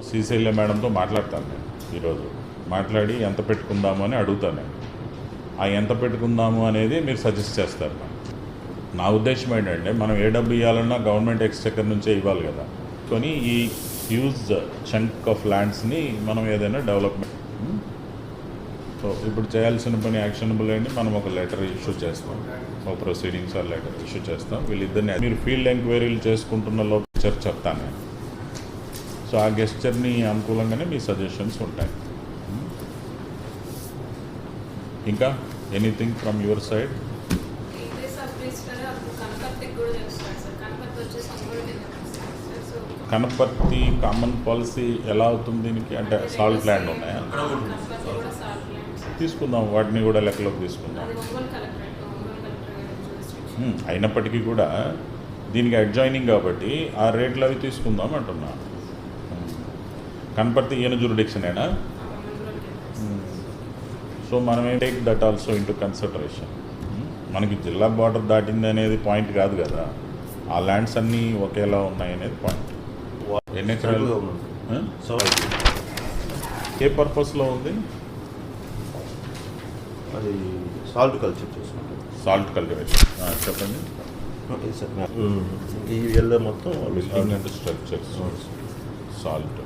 శ్రీశైల మేడంతో మాట్లాడతాను నేను ఈరోజు. మాట్లాడి ఎంత పెట్టుకుందాము అని అడుగుతాను నేను. ఆ ఎంత పెట్టుకుందాము అనేది మీరు సజెస్ట్ చేస్తారు. నా ఉద్దేశం ఏంటంటే మనం ఏ డబ్బు ఇవ్వాలన్నా గవర్నమెంట్ ఎక్స్చెక్కర్ నుంచే ఇవ్వాలి కదా. కొని ఈ హ్యూజ్ చంక్ ఆఫ్ ల్యాండ్స్ని మనం ఏదైనా డెవలప్మెంట్ సో ఇప్పుడు చేయాల్సిన పని యాక్షనబుల్ అండి. మనం ఒక లెటర్ ఇష్యూ చేస్తాం, ఒక ప్రొసీడింగ్స్ ఆ లెటర్ ఇష్యూ చేస్తాం. వీళ్ళిద్దరిని మీరు ఫీల్డ్ ఎంక్వైరీలు చేసుకుంటున్న గెస్చర్ చెప్తాను నేను. సో ఆ గెస్చర్ని అనుకూలంగానే మీ సజెషన్స్ ఉంటాయి. ఇంకా anything from your side? Kanaparthi common policy ఎలా అవుతుంది దీనికి? అంటే సాల్ట్ ల్యాండ్ ఉన్నాయా? తీసుకుందాం, వాటిని కూడా లెక్కలోకి తీసుకుందాం. అయినప్పటికీ కూడా దీనికి అడ్జాయినింగ్ కాబట్టి ఆ రేట్లు అవి తీసుకుందాం అంటున్నా. కనపర్తి ఈయన జ్యూరిడిక్షనేనా? సో మనమే take that also into consideration. మనకి జిల్లా బార్డర్ దాటింది అనేది పాయింట్ కాదు కదా, ఆ ల్యాండ్స్ అన్నీ ఒకేలా ఉన్నాయి అనేది పాయింట్. ఎన్ని ఎకరాలు? ఏ పర్పస్లో ఉంది అది? సాల్ట్ కల్చర్ చేసుకుంటాం. సాల్ట్ కల్టివేషన్ చెప్పండి. Okay sir. ఈ ఎల్లో మొత్తం స్ట్రక్చర్స్ సాల్ట్